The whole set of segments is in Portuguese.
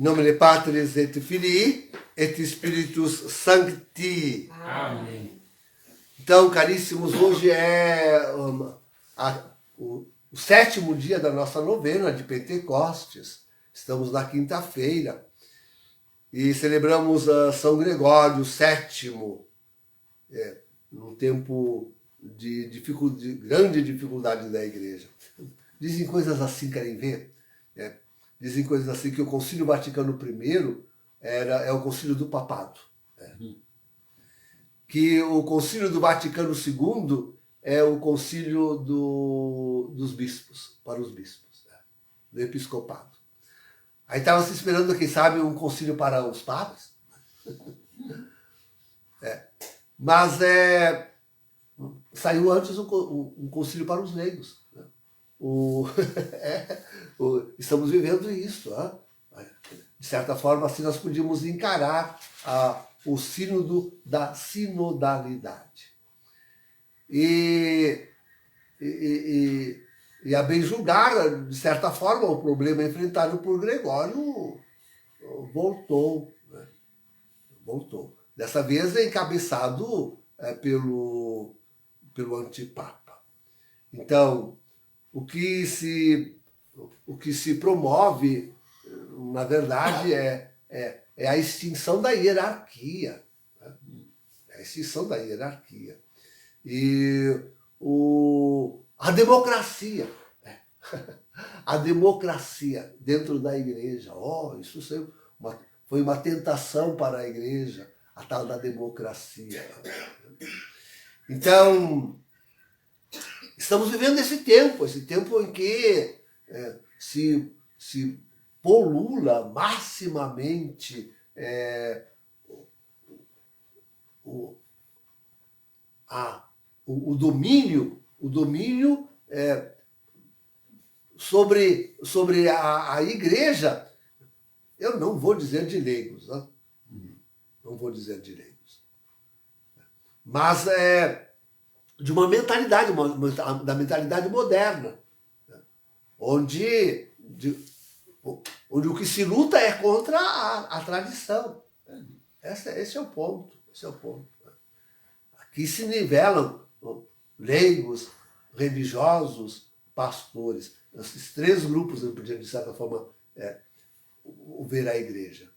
Em nome de Patris et Filii et Spiritus Sancti. Amém. Então, caríssimos, hoje é o 7º dia da nossa novena de Pentecostes. Estamos na quinta-feira e celebramos São Gregório VII, num tempo de grande dificuldade da igreja. Dizem coisas assim, querem ver? Dizem coisas assim que o Concílio Vaticano I é o Concílio do Papado. Que o Concílio do Vaticano II é o Concílio dos bispos, para os bispos, do episcopado. Aí estava se esperando, quem sabe, um concílio para os padres. Mas saiu antes um concílio para os leigos. Estamos vivendo isso. De certa forma, assim nós podíamos encarar o sínodo da sinodalidade. E a bem julgar, de certa forma, o problema enfrentado por Gregório voltou. Voltou. Dessa vez encabeçado pelo antipapa. Então, o que se promove, na verdade, é a extinção da hierarquia. A extinção da hierarquia. E a democracia. A democracia dentro da igreja. Isso foi uma tentação para a igreja, a tal da democracia. Então, estamos vivendo esse tempo em que se polula maximamente o domínio sobre a igreja. Eu não vou dizer de leigos, né? Não vou dizer de leigos. Mas de uma mentalidade, da mentalidade moderna, onde o que se luta é contra a tradição. Esse é o ponto. Aqui se nivelam leigos, religiosos, pastores. Esses 3 grupos, eu podia, de certa forma, ver a igreja.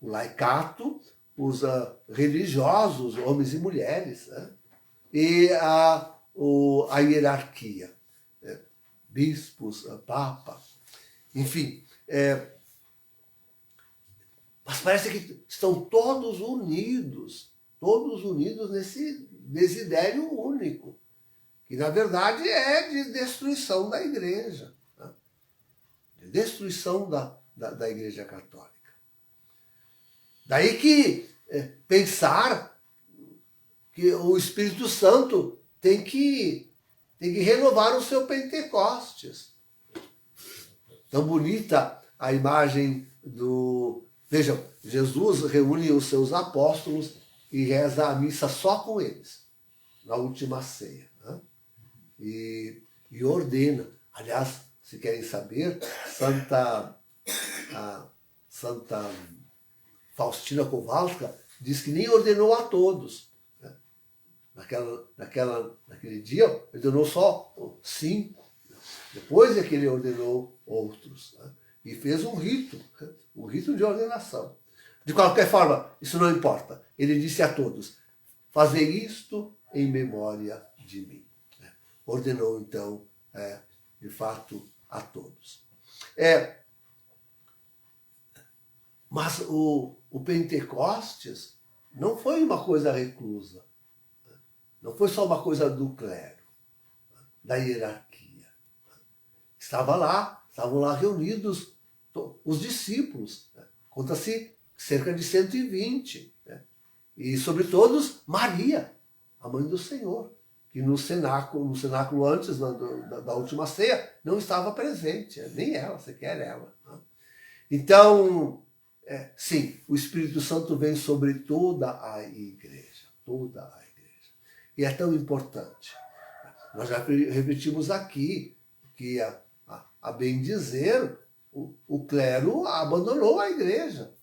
O laicato, os religiosos, homens e mulheres, e a hierarquia, bispos, papa, enfim. Mas parece que estão todos unidos nesse desidério único, que na verdade é de destruição da igreja, de destruição da igreja católica. Daí que pensar que o Espírito Santo tem que renovar o seu Pentecostes. Tão bonita a imagem Vejam, Jesus reúne os seus apóstolos e reza a missa só com eles, na última ceia. Né? E ordena. Aliás, se querem saber, Santa Faustina Kowalska diz que nem ordenou a todos. Né? Naquele dia, ordenou só 5. Depois é que ele ordenou outros. Né? E fez um rito de ordenação. De qualquer forma, isso não importa. Ele disse a todos, fazei isto em memória de mim. Ordenou, então, de fato, a todos. Mas o Pentecostes não foi uma coisa reclusa. Não foi só uma coisa do clero, da hierarquia. Estavam lá reunidos os discípulos. Conta-se cerca de 120. E, sobre todos, Maria, a mãe do Senhor, que no cenáculo antes da última ceia, não estava presente. Nem ela, sequer ela. Então, sim, o Espírito Santo vem sobre toda a igreja. Toda a igreja. E é tão importante. Nós já repetimos aqui que, a bem dizer, o clero abandonou a igreja.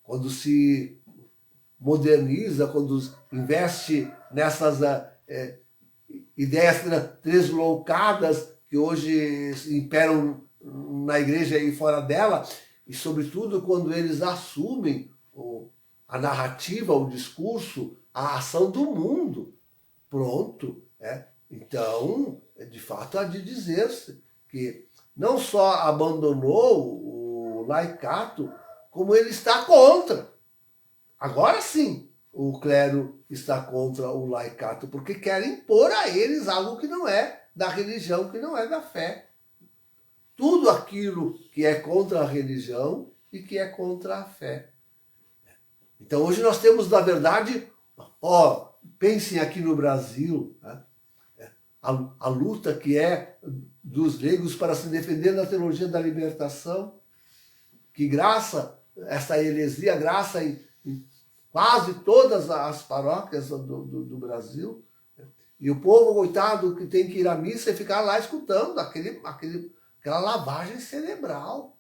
Quando se moderniza, quando investe nessas ideias tresloucadas que hoje imperam na igreja e fora dela, e sobretudo quando eles assumem a narrativa, o discurso, a ação do mundo. Pronto. Então, de fato, há de dizer-se que não só abandonou o laicato, como ele está contra. Agora sim, o clero está contra o laicato, porque quer impor a eles algo que não é da religião, que não é da fé. Tudo aquilo que é contra a religião e que é contra a fé. Então hoje nós temos, na verdade, pensem aqui no Brasil, né? A luta que é dos leigos para se defender da teologia da libertação, que graça, essa heresia, graça em quase todas as paróquias do Brasil, e o povo, coitado, que tem que ir à missa e ficar lá escutando aquela lavagem cerebral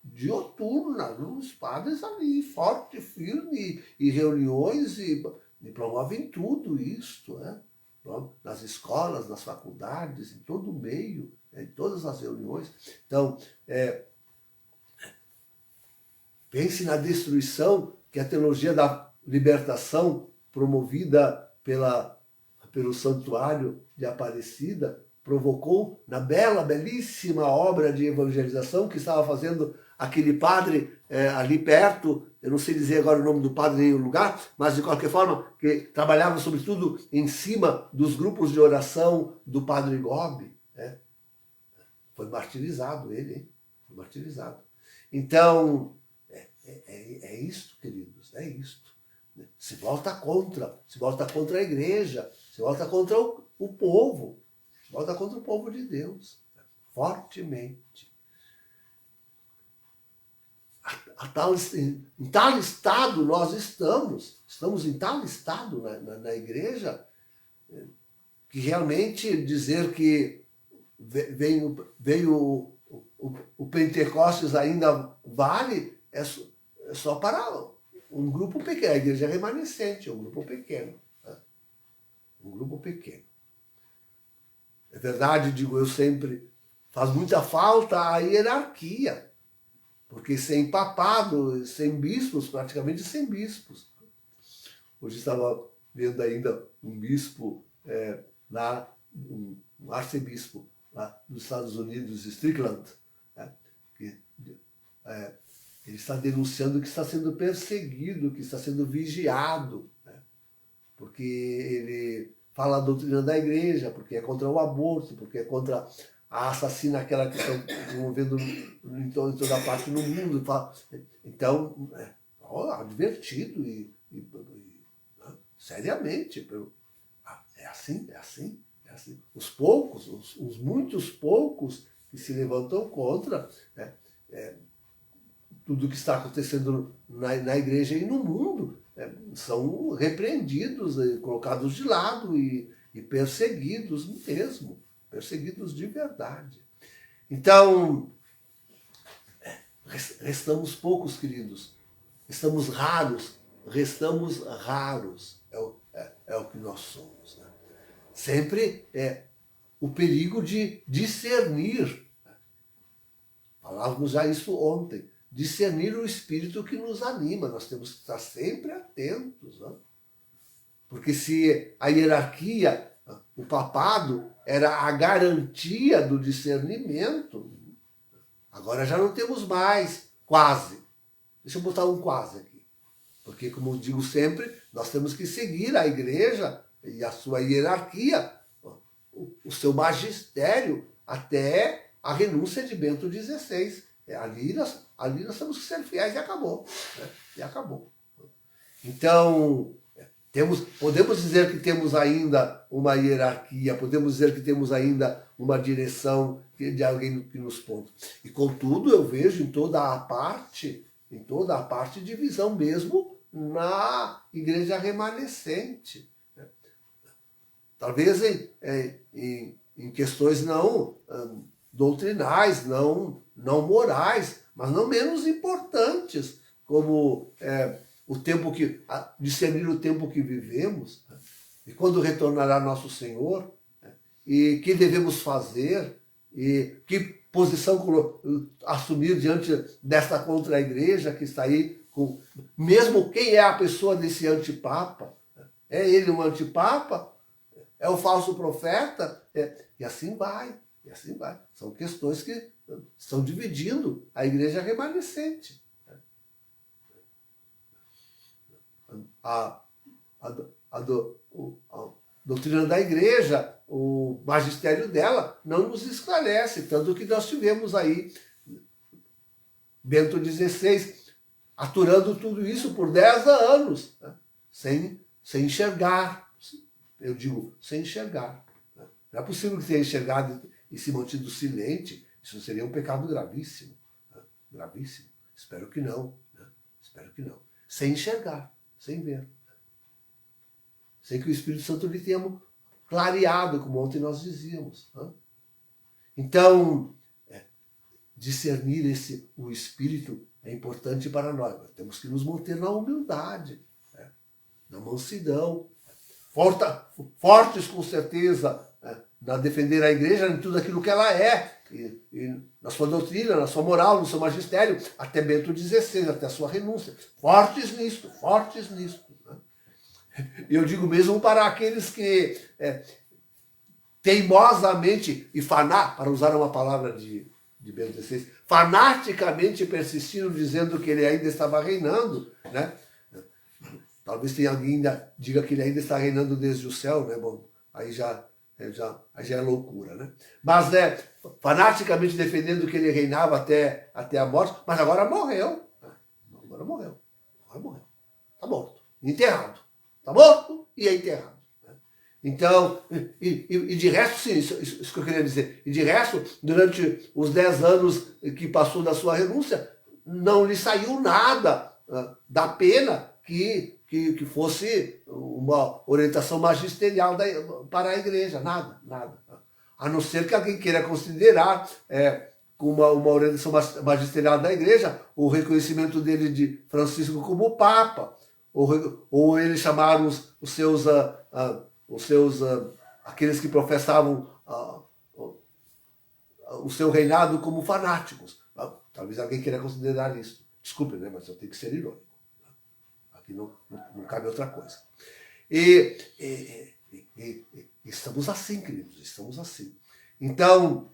dioturna, os padres ali, forte, firme, e reuniões, e promovem tudo isto, né? Nas escolas, nas faculdades, em todo o meio, em todas as reuniões. Então, pense na destruição que a teologia da libertação, promovida pelo Santuário de Aparecida, provocou na belíssima obra de evangelização que estava fazendo aquele padre ali perto, eu não sei dizer agora o nome do padre nem o lugar, mas de qualquer forma, que trabalhava sobretudo em cima dos grupos de oração do padre Gobi. Foi martirizado ele, hein? Foi martirizado. Então, é isto, queridos, é isto. Se volta contra a igreja, se volta contra o povo, se volta contra o povo de Deus, fortemente. Em tal estado nós estamos em tal estado na igreja, que realmente dizer que veio o Pentecostes ainda vale é só para um grupo pequeno. A igreja remanescente é um grupo pequeno. Um grupo pequeno. É verdade, digo eu sempre, faz muita falta a hierarquia. Porque sem papado, sem bispos, praticamente sem bispos. Hoje estava vendo ainda um bispo lá, um arcebispo lá dos Estados Unidos, Strickland, que ele está denunciando que está sendo perseguido, que está sendo vigiado, porque ele fala a doutrina da igreja, porque é contra o aborto, porque é contra a assassina, aquela que estão promovendo em toda parte no mundo. Então, advertido e seriamente. É assim. Os poucos, os muitos poucos que se levantam contra tudo que está acontecendo na igreja e no mundo são repreendidos, colocados de lado e perseguidos mesmo. Perseguidos de verdade. Então, restamos poucos, queridos. Estamos raros. Restamos raros. É o que nós somos. Né? Sempre o perigo de discernir. Falávamos já isso ontem. Discernir o espírito que nos anima. Nós temos que estar sempre atentos. Né? Porque se a hierarquia, o papado, era a garantia do discernimento, agora já não temos mais, quase. Deixa eu botar um quase aqui. Porque, como eu digo sempre, nós temos que seguir a igreja e a sua hierarquia, o seu magistério, até a renúncia de Bento XVI. Ali nós temos que ser fiéis e acabou. Né? E acabou. Então, podemos dizer que temos ainda uma hierarquia, podemos dizer que temos ainda uma direção de alguém que nos ponta. E contudo, eu vejo em toda a parte divisão mesmo na igreja remanescente. Talvez em questões não doutrinais, não não morais, mas não menos importantes, como o tempo discernir o tempo que vivemos, né? E quando retornará nosso Senhor, né? E que devemos fazer, e que posição assumir diante desta contra-igreja que está aí, mesmo quem é a pessoa desse antipapa, é ele um antipapa? É o falso profeta? E assim vai, e assim vai. São questões que estão dividindo a remanescente. A doutrina da igreja, o magistério dela, não nos esclarece, tanto que nós tivemos aí Bento XVI aturando tudo isso por 10 anos, né? sem enxergar. Eu digo, sem enxergar. Né? Não é possível que tenha enxergado e se mantido silente. Isso seria um pecado gravíssimo. Né? Gravíssimo. Espero que não. Né? Espero que não. Sem enxergar, sem ver. Sem que o Espírito Santo lhe tenha clareado, como ontem nós dizíamos. Né? Então, discernir o Espírito é importante para nós. Nós temos que nos manter na humildade, né? Na mansidão, fortes com certeza, né? Na defender a igreja em tudo aquilo que ela é, e na sua doutrina, na sua moral, no seu magistério, até Bento XVI, até a sua renúncia. Fortes nisto, fortes nisto. E eu digo mesmo para aqueles que teimosamente para usar uma palavra de Bento XVI, fanaticamente persistiram dizendo que ele ainda estava reinando, né? Talvez tenha alguém ainda diga que ele ainda está reinando desde o céu, né? Bom, aí já é loucura, né? Mas fanaticamente defendendo que ele reinava até a morte, mas agora morreu. Agora morreu. Está morto. Enterrado. Está morto e é enterrado. Então, e de resto, sim, isso que eu queria dizer. E de resto, durante os 10 anos que passou da sua renúncia, não lhe saiu nada da pena que fosse uma orientação magisterial para a igreja. Nada. A não ser que alguém queira considerar como uma orientação magisterial da igreja o reconhecimento dele de Francisco como Papa, ou ele chamar os seus aqueles que professavam o seu reinado como fanáticos. Talvez alguém queira considerar isso. Desculpe, né, mas eu tenho que ser irônico. Aqui não cabe outra coisa. E estamos assim, queridos, estamos assim. Então,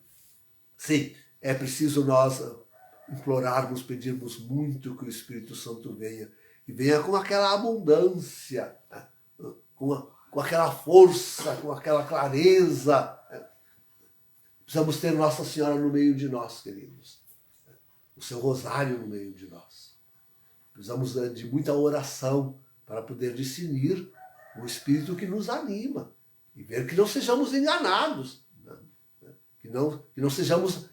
sim, é preciso nós implorarmos, pedirmos muito que o Espírito Santo venha, e venha com aquela abundância, com aquela força, com aquela clareza. Precisamos ter Nossa Senhora no meio de nós, queridos. O seu rosário no meio de nós. Precisamos de muita oração para poder discernir o Espírito que nos anima e ver que não sejamos enganados, né? que não sejamos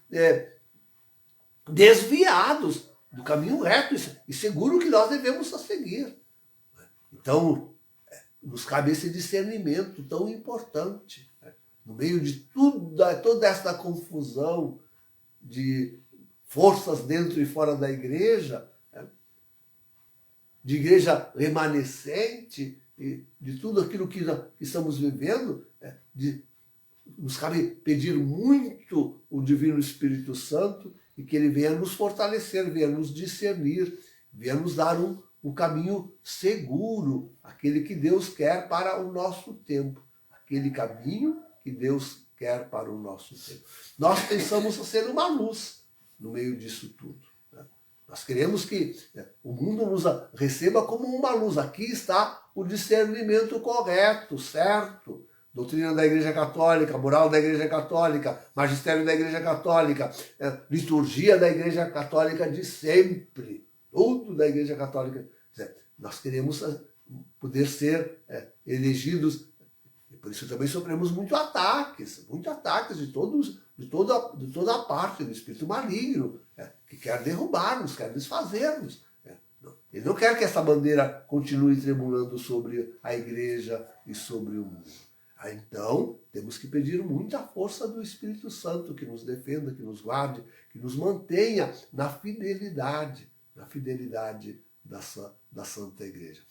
desviados do caminho reto e seguro que nós devemos seguir. Então, nos cabe esse discernimento tão importante, né? No meio de toda esta confusão de forças dentro e fora da igreja, né? De igreja remanescente, e de tudo aquilo que estamos vivendo, né? Nos cabe pedir muito o Divino Espírito Santo e que ele venha nos fortalecer, venha nos discernir, venha nos dar um caminho seguro, aquele que Deus quer para o nosso tempo, aquele caminho que Deus quer para o nosso tempo. Nós pensamos ser uma luz no meio disso tudo. Né? Nós queremos que o mundo nos receba como uma luz. Aqui está o discernimento correto, certo? Doutrina da Igreja Católica, moral da Igreja Católica, magistério da Igreja Católica, liturgia da Igreja Católica de sempre, tudo da Igreja Católica. Nós queremos poder ser elegidos, e por isso também sofremos muitos ataques de toda a parte do espírito maligno, que quer derrubar-nos, quer desfazer-nos. Ele não quer que essa bandeira continue tremulando sobre a Igreja e sobre o mundo. Então, temos que pedir muita força do Espírito Santo que nos defenda, que nos guarde, que nos mantenha na fidelidade da Santa Igreja.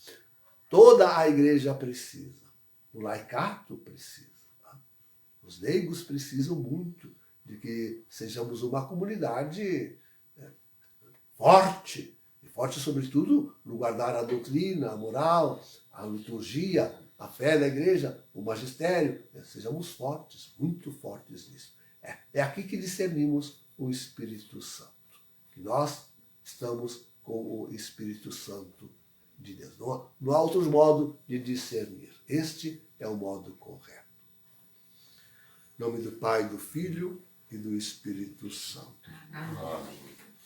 Toda a Igreja precisa. O laicato precisa. Tá? Os leigos precisam muito de que sejamos uma comunidade forte, e forte sobretudo no guardar a doutrina, a moral, a liturgia, a fé da igreja, o magistério. Sejamos fortes, muito fortes nisso. É aqui que discernimos o Espírito Santo, que nós estamos com o Espírito Santo de Deus. Não há outro modo de discernir. Este é o modo correto. Em nome do Pai, do Filho e do Espírito Santo. Amém.